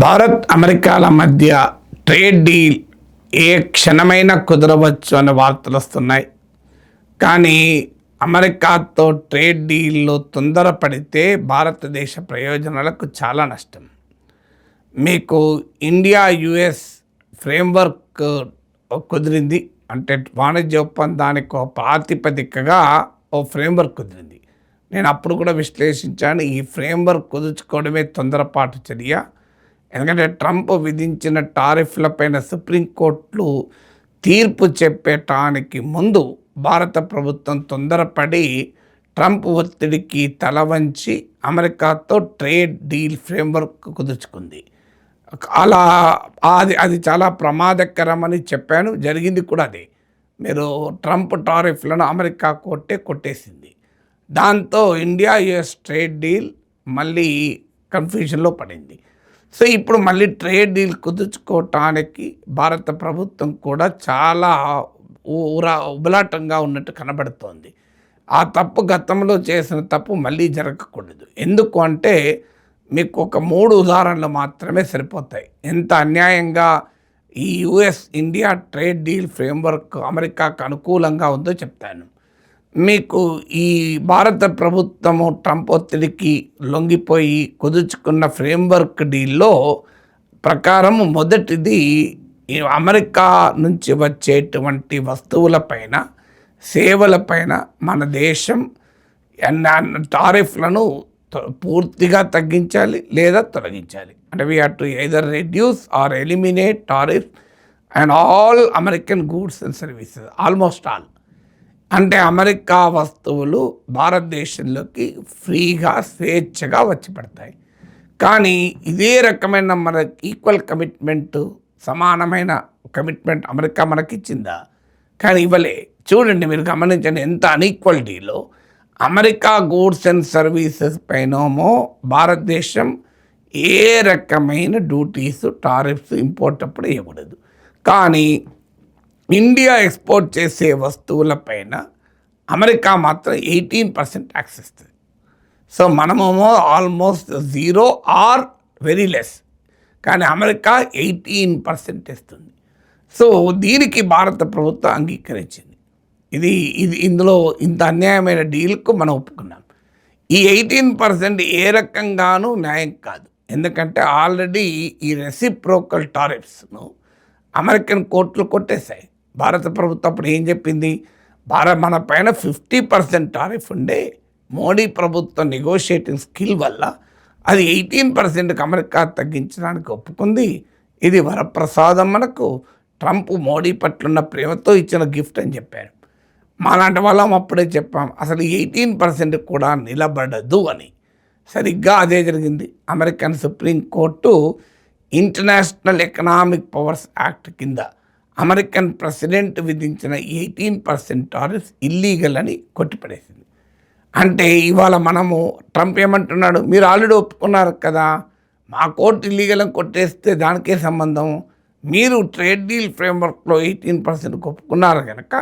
భారత్ అమెరికాల మధ్య trade deal ఏ క్షణమైనా కుదరవచ్చు అనే వార్తలు వస్తున్నాయి. కానీ అమెరికాతో ట్రేడ్ డీల్లో తొందరపడితే భారతదేశ ప్రయోజనాలకు చాలా నష్టం. మీకు ఇండియా యుఎస్ ఫ్రేమ్వర్క్ కుదిరింది, అంటే వాణిజ్య ఒప్పందానికి ఒక ప్రాతిపదికగా ఓ ఫ్రేమ్వర్క్ కుదిరింది. నేను అప్పుడు కూడా విశ్లేషించాను, ఈ ఫ్రేమ్వర్క్ కుదుర్చుకోవడమే తొందరపాటు చర్య. ఎందుకంటే ట్రంప్ విధించిన టారిఫ్లపైన సుప్రీంకోర్టులు తీర్పు చెప్పటానికి ముందు భారత ప్రభుత్వం తొందరపడి ట్రంప్ ఒత్తిడికి తలవంచి అమెరికాతో ట్రేడ్ డీల్ ఫ్రేమ్వర్క్ కుదుర్చుకుంది. అలా అది చాలా ప్రమాదకరమని చెప్పాను, జరిగింది కూడా అదే. మీరు ట్రంప్ టారిఫ్లను అమెరికా కోర్టే కొట్టేసింది. దాంతో ఇండియా యుఎస్ ట్రేడ్ డీల్ మళ్ళీ కన్ఫ్యూజన్లో పడింది. సో ఇప్పుడు మళ్ళీ ట్రేడ్ డీల్ కుదుర్చుకోవటానికి భారత ప్రభుత్వం కూడా చాలా ఉబలాటంగా ఉన్నట్టు కనబడుతోంది. ఆ తప్పు గతంలో చేసిన తప్పు మళ్ళీ జరగకూడదు. ఎందుకు అంటే మీకు ఒక 3 ఉదాహరణలు మాత్రమే సరిపోతాయి ఎంత అన్యాయంగా ఈ US India trade deal framework అమెరికాకు అనుకూలంగా ఉందో చెప్తాను. మీకు ఈ భారత ప్రభుత్వము ట్రంప్ ఒత్తిడికి లొంగిపోయి కుదుర్చుకున్న ఫ్రేమ్వర్క్ డీల్లో ప్రకారం మొదటిది అమెరికా నుంచి వచ్చేటువంటి వస్తువులపైన సేవలపైన మన దేశం టారిఫ్లను పూర్తిగా తగ్గించాలి లేదా తొలగించాలి. అంటే we have to either reduce or eliminate tariff and all American goods and services, almost all. అంటే అమెరికా వస్తువులు భారతదేశంలోకి ఫ్రీగా స్వేచ్ఛగా వచ్చి పడతాయి. కానీ ఇదే రకమైన మన ఈక్వల్ కమిట్మెంట్, సమానమైన కమిట్మెంట్ అమెరికా మనకిచ్చిందా? కానీ ఇవ్వలే. చూడండి, మీరు గమనించండి ఎంత అన్ఈక్వాలిటీలో. అమెరికా గూడ్స్ అండ్ సర్వీసెస్ పైనేమో భారతదేశం ఏ రకమైన డ్యూటీస్, టారిఫ్స్ ఇంపోర్ట్ అప్పుడు ఇవ్వకూడదు. కానీ ఇండియా ఎక్స్పోర్ట్ చేసే వస్తువులపైన అమెరికా మాత్రం 18% ట్యాక్స్ ఇస్తుంది. సో మనమేమో ఆల్మోస్ట్ 0 ఆర్ వెరీ లెస్, కానీ అమెరికా 18% ఇస్తుంది. సో దీనికి భారత ప్రభుత్వం అంగీకరించింది. ఇందులో ఇంత అన్యాయమైన డీల్కు మనం ఒప్పుకున్నాం. ఈ 18% ఏ రకంగానూ న్యాయం కాదు. ఎందుకంటే ఆల్రెడీ ఈ రెసిప్రోకల్ టారిఫ్స్ను అమెరికన్ కోర్టులు కొట్టేశాయి. భారత ప్రభుత్వం అప్పుడు ఏం చెప్పింది? మన పైన 50% టారిఫ్ ఉండే, మోడీ ప్రభుత్వం నెగోషియేటింగ్ స్కిల్ వల్ల అది 18%కి అమెరికా తగ్గించడానికి ఒప్పుకుంది. ఇది వరప్రసాదం, మనకు ట్రంప్ మోడీ పట్లున్న ప్రేమతో ఇచ్చిన గిఫ్ట్ అని చెప్పారు. మాలాంటి వాళ్ళం అప్పుడే చెప్పాం, అసలు 18% కూడా నిలబడదు అని. సరిగ్గా అదే జరిగింది. American supreme court international economic powers act కింద అమెరికన్ ప్రెసిడెంట్ విధించిన 18% టారిఫ్ ఇల్లీగల్ అని కొట్టిపడేసింది. అంటే ఇవాళ మనము ట్రంప్ ఏమంటున్నాడు? మీరు ఆల్రెడీ ఒప్పుకున్నారు కదా, మా కోర్టు ఇల్లీగల్ అని కొట్టేస్తే దానికే సంబంధం. మీరు ట్రేడ్ డీల్ ఫ్రేమ్వర్క్లో 18% ఒప్పుకున్నారు కనుక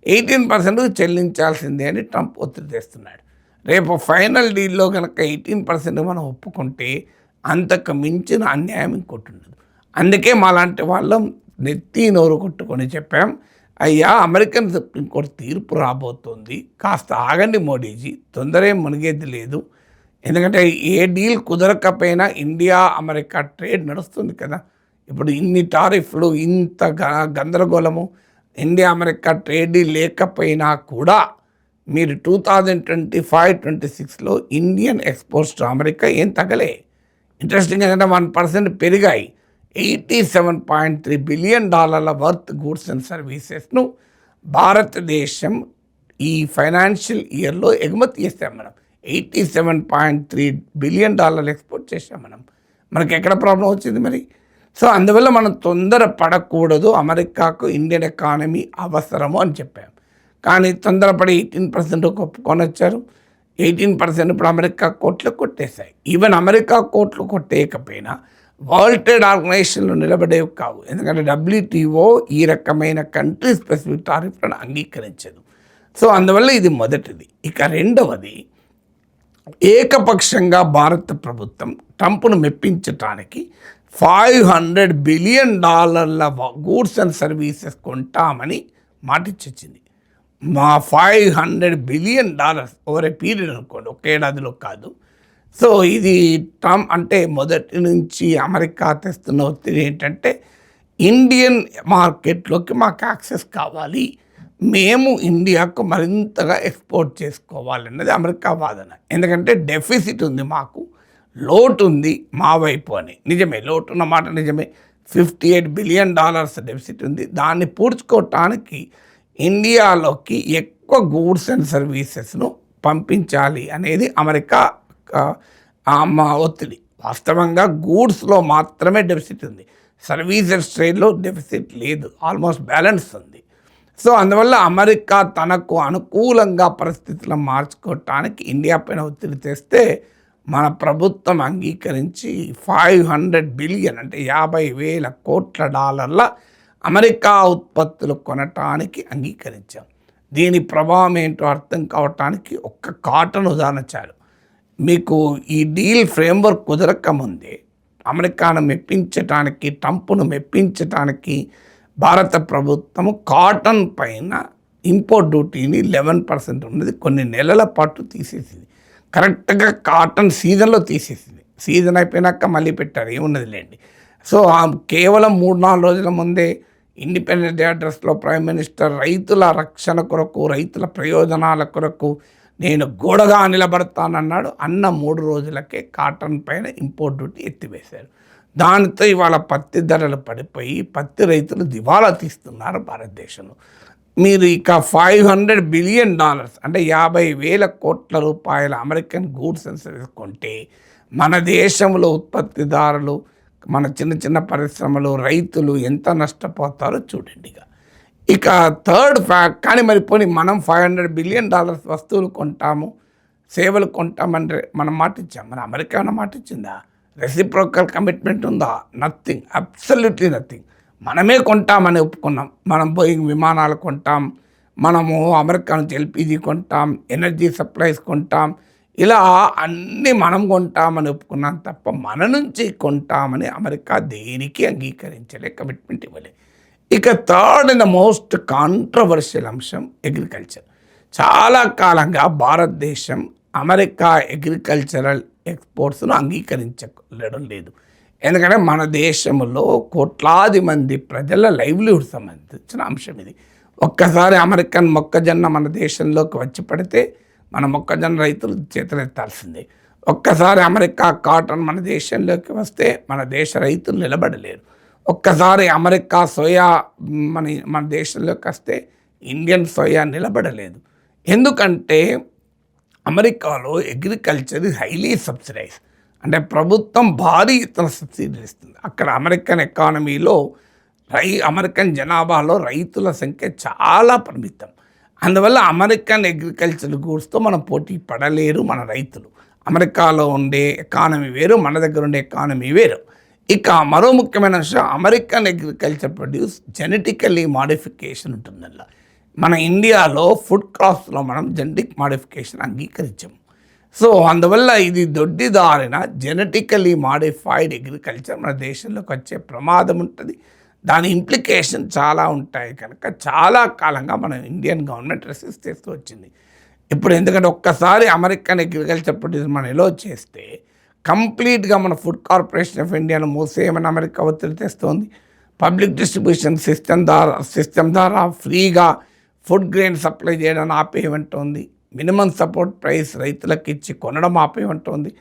18% చెల్లించాల్సిందే అని ట్రంప్ ఒత్తిడి తెస్తున్నాడు. రేపు ఫైనల్ డీల్లో కనుక 18% మనం ఒప్పుకుంటే అంతకు మించిన అన్యాయం ఇంకోటి ఉండదు. అందుకే మాలాంటి వాళ్ళం నెత్తి నోరు కొట్టుకొని చెప్పాం, అయ్యా అమెరికన్ సుప్రీంకోర్టు తీర్పు రాబోతుంది, కాస్త ఆగండి మోడీజీ, తొందరే మునిగేది లేదు. ఎందుకంటే ఏ డీల్ కుదరకపోయినా ఇండియా అమెరికా ట్రేడ్ నడుస్తుంది కదా. ఇప్పుడు ఇన్ని టారిఫ్లు, ఇంత గందరగోళము, ఇండియా అమెరికా ట్రేడ్ డీల్ లేకపోయినా కూడా మీరు 2025-26లో ఇండియన్ ఎక్స్పోర్ట్స్ టు అమెరికా ఏం తగ్గలే. ఇంట్రెస్టింగ్ ఏంటంటే 1% పెరిగాయి. $87.3 బిలియన్ వర్త్ గూడ్స్ అండ్ సర్వీసెస్ను భారతదేశం ఈ ఫైనాన్షియల్ ఇయర్లో ఎగుమతి చేస్తాం. మనం $87.3 బిలియన్ ఎక్స్పోర్ట్ చేసాం. మనకి ఎక్కడ ప్రాబ్లం వచ్చింది మరి? సో అందువల్ల మనం తొందర పడకూడదు, అమెరికాకు ఇండియన్ ఎకానమీ అవసరము అని చెప్పాం. కానీ తొందరపడి 18% ఒప్పుకొని వచ్చారు. 18% ఇప్పుడు అమెరికా కోర్టులు కొట్టేశాయి. ఈవెన్ అమెరికా కోర్టులు కొట్టేయకపోయినా వరల్డ్ ట్రేడ్ ఆర్గనైజేషన్లో నిలబడేవి కావు. ఎందుకంటే WTO ఈ రకమైన కంట్రీ స్పెసిఫిక్ టారిఫ్లను అంగీకరించదు. సో అందువల్ల ఇది మొదటిది. ఇక రెండవది, ఏకపక్షంగా భారత ప్రభుత్వం ట్రంప్ను మెప్పించటానికి $500 బిలియన్ గూడ్స్ అండ్ సర్వీసెస్ కొంటామని మాటిచ్చింది. మా $500 బిలియన్ ఓవర్ ఏ పీరియడ్ అనుకోండి, ఒక ఏడాదిలో కాదు. సో ఇది ట్రంప్ అంటే మొదటి నుంచి అమెరికా తెస్తున్న ఒత్తిడి ఏంటంటే ఇండియన్ మార్కెట్లోకి మాకు యాక్సెస్ కావాలి, మేము ఇండియాకు మరింతగా ఎక్స్పోర్ట్ చేసుకోవాలన్నది అమెరికా వాదన. ఎందుకంటే డెఫిసిట్ ఉంది, మాకు లోటు ఉంది మా వైపు అని. నిజమే, లోటు ఉన్న మాట నిజమే. $58 బిలియన్ డెఫిసిట్ ఉంది. దాన్ని పూడ్చుకోవటానికి ఇండియాలోకి ఎక్కువ గూడ్స్ అండ్ సర్వీసెస్ను పంపించాలి అనేది అమెరికా మా ఒత్తిడి. వాస్తవంగా గూడ్స్లో మాత్రమే డెఫిసిట్ ఉంది, సర్వీసెస్ ట్రేడ్లో డెఫిసిట్ లేదు, ఆల్మోస్ట్ బ్యాలెన్స్ ఉంది. సో అందువల్ల అమెరికా తనకు అనుకూలంగా పరిస్థితులను మార్చుకోవటానికి ఇండియా పైన ఒత్తిడి తెస్తే మన ప్రభుత్వం అంగీకరించి $500 బిలియన్ అంటే $50,000 కోట్ల అమెరికా ఉత్పత్తులు కొనటానికి అంగీకరించాం. దీని ప్రభావం ఏంటో అర్థం కావటానికి ఒక్క కాటన్ ఉదాహరణ చాలు. మీకు ఈ డీల్ ఫ్రేమ్వర్క్ కుదరకముందే అమెరికాను మెప్పించటానికి, ట్రంప్ను మెప్పించటానికి భారత ప్రభుత్వము కాటన్ పైన ఇంపోర్ట్ డ్యూటీని 11% ఉన్నది కొన్ని నెలల పాటు తీసేసింది. కరెక్ట్గా కాటన్ సీజన్లో తీసేసింది. సీజన్ అయిపోయినాక మళ్ళీ పెట్టారు, ఏమున్నది లేండి. సో కేవలం 3-4 రోజుల ముందే ఇండిపెండెన్స్ డే అడ్రస్లో ప్రైమ్ మినిస్టర్ రైతుల రక్షణ కొరకు, రైతుల ప్రయోజనాల కొరకు నేను గోడగా నిలబడతానన్నాడు. అన్న 3 రోజులకే కాటన్ పైన ఇంపోర్ట్ డ్యూటీ ఎత్తివేశారు. దానితో ఇవాళ పత్తి ధరలు పడిపోయి పత్తి రైతులు దివాలా తీస్తున్నారు భారతదేశంలో. మీరు ఇక $500 బిలియన్ అంటే $50,000 కోట్ల రూపాయల అమెరికన్ గూడ్స్ అండ్ సర్వీసెస్ కొంటే మన దేశంలో ఉత్పత్తిదారులు, మన చిన్న చిన్న పరిశ్రమలు, రైతులు ఎంత నష్టపోతారో చూడండి. ఇక థర్డ్ ఫ్యాక్ట్, కానీ మరి పోనీ మనం $500 బిలియన్ వస్తువులు కొంటాము, సేవలు కొంటామంటే మనం మాట ఇచ్చాం. మన అమెరికా ఏమైనా మాట ఇచ్చిందా? రెసిప్రోకల్ కమిట్మెంట్ ఉందా? Nothing, absolutely nothing. మనమే కొంటామని ఒప్పుకున్నాం. మనం బోయింగ్ విమానాలు కొంటాం, మనము అమెరికా నుంచి ఎల్పిజి కొంటాం, ఎనర్జీ సప్లైస్ కొంటాం, ఇలా అన్నీ మనం కొంటామని ఒప్పుకున్నాం తప్ప మన నుంచి కొంటామని అమెరికా దేనికి అంగీకరించలే, కమిట్మెంట్ ఇవ్వలే. ఇక third and the most controversial అంశం అగ్రికల్చర్. చాలా కాలంగా భారతదేశం అమెరికా అగ్రికల్చరల్ ఎక్స్పోర్ట్స్ను అంగీకరించడం లేదు. ఎందుకంటే మన దేశంలో కోట్లాది మంది ప్రజల లైవ్లీహుడ్ సంబంధించిన అంశం ఇది. ఒక్కసారి అమెరికన్ మొక్కజొన్న మన దేశంలోకి వచ్చి పడితే మన మొక్కజొన్న రైతులు చేతులెత్తాల్సిందే. ఒక్కసారి అమెరికా కాటన్ మన దేశంలోకి వస్తే మన దేశ రైతులు నిలబడలేరు. ఒక్కసారి అమెరికా సోయా మన దేశంలోకి వస్తే ఇండియన్ సోయా నిలబడలేదు. ఎందుకంటే అమెరికాలో అగ్రికల్చర్ ఇస్ హైలీ సబ్సిడైజ్, అంటే ప్రభుత్వం భారీ ఎత్తున సబ్సిడీలు ఇస్తుంది. అక్కడ అమెరికన్ ఎకానమీలో అమెరికన్ జనాభాలో రైతుల సంఖ్య చాలా పరిమితం. అందువల్ల అమెరికన్ అగ్రికల్చర్ గూడ్స్తో మనం పోటీ పడలేరు మన రైతులు. అమెరికాలో ఉండే ఎకానమీ వేరు, మన దగ్గర ఉండే ఎకానమీ వేరు. ఇక మరో ముఖ్యమైన విషయం, American agriculture produce genetically modification ఉంటుందల్లా. మన ఇండియాలో ఫుడ్ క్రాప్స్లో మనం జెనెటిక్ మాడిఫికేషన్ అంగీకరించాము. సో అందువల్ల ఇది దొడ్డిదారిన జెనెటికల్లీ మాడిఫైడ్ అగ్రికల్చర్ మన దేశంలోకి వచ్చే ప్రమాదం ఉంటుంది. దాని ఇంప్లికేషన్ చాలా ఉంటాయి కనుక చాలా కాలంగా మన ఇండియన్ గవర్నమెంట్ రెసిస్ట్ చేస్తూ వచ్చింది. ఇప్పుడు ఎందుకంటే ఒక్కసారి అమెరికన్ అగ్రికల్చర్ ప్రొడ్యూస్ మనం ఎలో చేస్తే కంప్లీట్గా మన ఫుడ్ కార్పొరేషన్ ఆఫ్ ఇండియాను మూసేయమని అమెరికా ఒత్తిడి తెస్తోంది. పబ్లిక్ డిస్ట్రిబ్యూషన్ సిస్టమ్ ద్వారా ఫ్రీగా ఫుడ్ గ్రెయిన్ సప్లై చేయడం ఆపేయమంటోంది. మినిమం సపోర్ట్ ప్రైస్ రైతులకు ఇచ్చి కొనడం ఆపేయమంటోంది.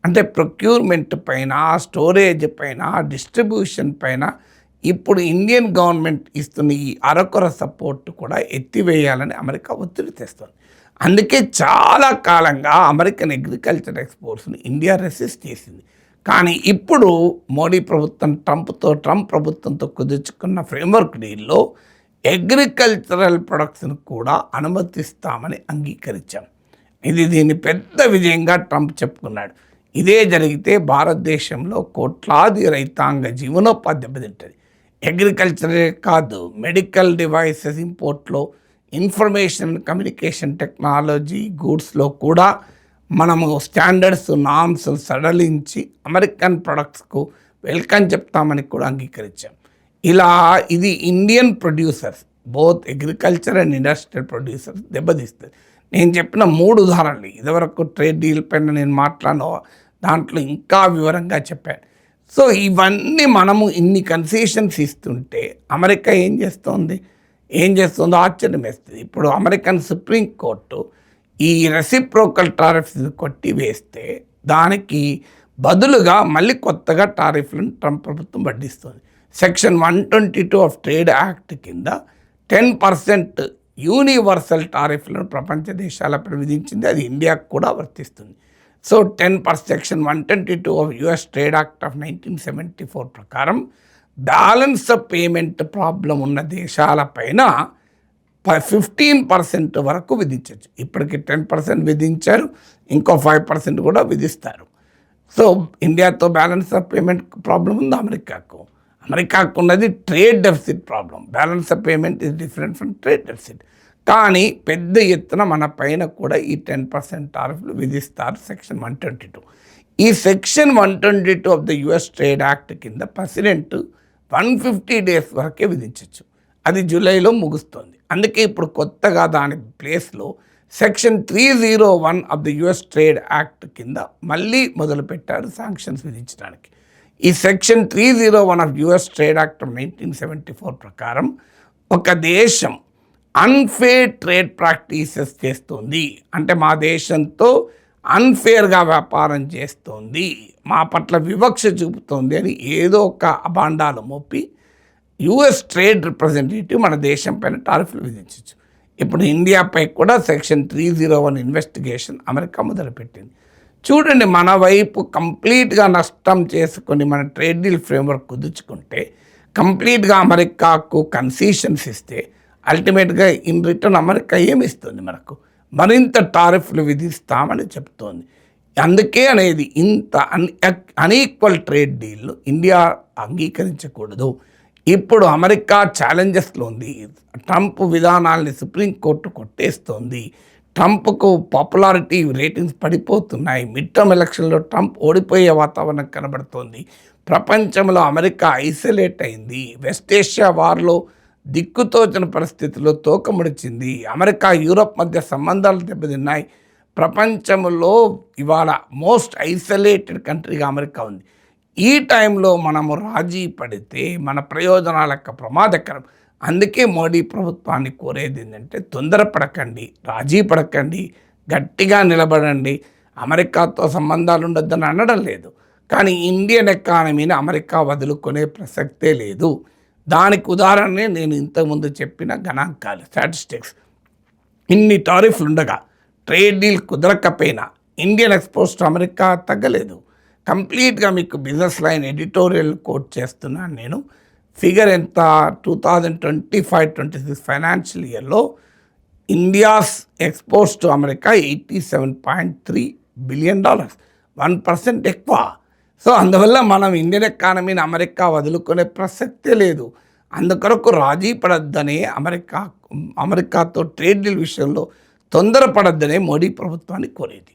అంటే ప్రొక్యూర్మెంట్ పైన, స్టోరేజ్ పైన, డిస్ట్రిబ్యూషన్ పైన ఇప్పుడు ఇండియన్ గవర్నమెంట్ ఇస్తున్న ఈ అరకొర సపోర్ట్ కూడా ఎత్తివేయాలని అమెరికా ఒత్తిడి తెస్తుంది. అందుకే చాలా కాలంగా అమెరికన్ అగ్రికల్చర్ ఎక్స్పోర్ట్స్ని ఇండియా రెసిస్ట్ చేసింది. కానీ ఇప్పుడు మోడీ ప్రభుత్వం ట్రంప్ ప్రభుత్వంతో కుదుర్చుకున్న ఫ్రేమ్వర్క్ డీల్లో అగ్రికల్చరల్ ప్రొడక్ట్స్ను కూడా అనుమతిస్తామని అంగీకరించాం. దీన్ని పెద్ద విజయంగా ట్రంప్ చెప్పుకున్నాడు. ఇదే జరిగితే భారతదేశంలో కోట్లాది రైతాంగ జీవనోపాధి దెబ్బతింటుంది. అగ్రికల్చరే కాదు, మెడికల్ డివైసెస్ ఇంపోర్ట్లో, ఇన్ఫర్మేషన్ కమ్యూనికేషన్ టెక్నాలజీ గూడ్స్లో కూడా మనము స్టాండర్డ్స్, నామ్స్ సడలించి అమెరికన్ ప్రొడక్ట్స్కు వెల్కమ్ చెప్తామని కూడా అంగీకరించాం. ఇలా ఇది Indian producers both agriculture and industrial producers దెబ్బతీస్తుంది. నేను చెప్పిన 3 ఉదాహరణలు ఇదివరకు ట్రేడ్ డీల్ పైన నేను మాట్లాడిన దాంట్లో ఇంకా వివరంగా చెప్పాను. సో ఇవన్నీ మనము ఇన్ని కన్సెషన్స్ ఇస్తుంటే అమెరికా ఏం చేస్తుందో ఆశ్చర్యం వేస్తుంది. ఇప్పుడు అమెరికన్ సుప్రీం కోర్టు ఈ రెసిప్రోకల్ టారిఫ్స్ కొట్టివేస్తే దానికి బదులుగా మళ్ళీ కొత్తగా టారిఫ్లను ట్రంప్ ప్రభుత్వం వడ్డిస్తుంది. సెక్షన్ 122 ఆఫ్ ట్రేడ్ యాక్ట్ కింద 10% యూనివర్సల్ టారిఫ్లను ప్రపంచ దేశాలపై విధించింది. అది ఇండియాకు కూడా వర్తిస్తుంది. So 10% section 122 of US trade act of 1974 ప్రకారం బ్యాలెన్స్ ఆఫ్ పేమెంట్ ప్రాబ్లం ఉన్న దేశాలపైన 15% వరకు విధించవచ్చు. ఇప్పటికి 10% విధించారు, ఇంకో 5% కూడా విధిస్తారు. సో ఇండియాతో బ్యాలెన్స్ ఆఫ్ పేమెంట్ ప్రాబ్లం ఉంది అమెరికాకు ఉన్నది trade deficit problem. Balance of payment is different from trade deficit. కానీ పెద్ద ఎత్తున మన పైన కూడా ఈ 10% టారిఫ్లు విధిస్తారు సెక్షన్ 122. ఈ section 122 of the US trade act కింద ప్రెసిడెంట్ 150 డేస్ వరకే విధించవచ్చు. అది జూలైలో ముగుస్తుంది. అందుకే ఇప్పుడు కొత్తగా దాని ప్లేస్లో section 301 of the US trade act కింద మళ్ళీ మొదలుపెట్టారు శాంక్షన్స్ విధించడానికి. ఈ section 301 of US trade act of 1974 ప్రకారం ఒక దేశం అన్ఫేర్ ట్రేడ్ ప్రాక్టీసెస్ చేస్తుంది అంటే మా దేశంతో అన్ఫేర్గా వ్యాపారం చేస్తుంది, మా పట్ల వివక్ష చూపుతోంది అని ఏదో ఒక అభాండాలు మోపి యుఎస్ ట్రేడ్ రిప్రజెంటేటివ్ మన దేశం పైన టారిఫ్లు విధించవచ్చు. ఇప్పుడు ఇండియాపై కూడా సెక్షన్ 301 ఇన్వెస్టిగేషన్ అమెరికా మొదలుపెట్టింది. చూడండి, మన వైపు కంప్లీట్గా నష్టం చేసుకొని మన ట్రేడ్ డీల్ ఫ్రేమ్వర్క్ కుదుర్చుకుంటే కంప్లీట్గా అమెరికాకు కన్సెషన్స్ ఇస్తే అల్టిమేట్గా ఇన్ రిటర్న్ అమెరికా ఏమి ఇస్తుంది? మనకు మరింత టారిఫ్లు విధిస్తామని చెప్తోంది. అందుకే అనేది ఇంత అన్ఈక్వల్ ట్రేడ్ డీల్ను ఇండియా అంగీకరించకూడదు. ఇప్పుడు అమెరికా ఛాలెంజెస్లో ఉంది. ట్రంప్ విధానాల్ని సుప్రీంకోర్టు కొట్టేస్తోంది. ట్రంప్కు పాపులారిటీ రేటింగ్స్ పడిపోతున్నాయి. మిడ్ టర్మ్ ఎలక్షన్లో ట్రంప్ ఓడిపోయే వాతావరణం కనబడుతోంది. ప్రపంచంలో అమెరికా ఐసోలేట్ అయింది. వెస్ట్ ఏషియా వార్లో దిక్కుతోచిన పరిస్థితుల్లో తోకముడిచింది. అమెరికా యూరోప్ మధ్య సంబంధాలు దెబ్బతిన్నాయి. ప్రపంచంలో ఇవాళ మోస్ట్ ఐసోలేటెడ్ కంట్రీగా అమెరికా ఉంది. ఈ టైంలో మనము రాజీ పడితే మన ప్రయోజనాలకు ప్రమాదకరం. అందుకే మోడీ ప్రభుత్వాన్ని కోరేది ఏంటంటే తొందరపడకండి, రాజీ పడకండి, గట్టిగా నిలబడండి. అమెరికాతో సంబంధాలు ఉండొద్దని అనడం లేదు, కానీ ఇండియన్ ఎకానమీని అమెరికా వదులుకునే ప్రసక్తే లేదు. దానికి ఉదాహరణనే నేను ఇంతకుముందు చెప్పిన గణాంకాలు, స్టాటిస్టిక్స్. ఇన్ని టారిఫ్లు ఉండగా ట్రేడ్ డీల్ కుదరకపోయినా ఇండియన్ ఎక్స్పోర్ట్స్ టు అమెరికా తగ్గలేదు. కంప్లీట్గా మీకు బిజినెస్ లైన్ ఎడిటోరియల్ కోట్ చేస్తున్నాను నేను. ఫిగర్ ఎంత? 2025-26 ఫైనాన్షియల్ ఇయర్లో India's exports to America $87.3 billion, 1% ఎక్కువ. సో అందువల్ల మనం ఇండియన్ ఎకానమీని అమెరికా వదులుకునే ప్రసక్తే లేదు. అందుకొరకు రాజీ పడద్దనే అమెరికాతో ట్రేడ్ డీల్ విషయంలో తొందరపడద్దనే మోడీ ప్రభుత్వాన్ని కోరేది.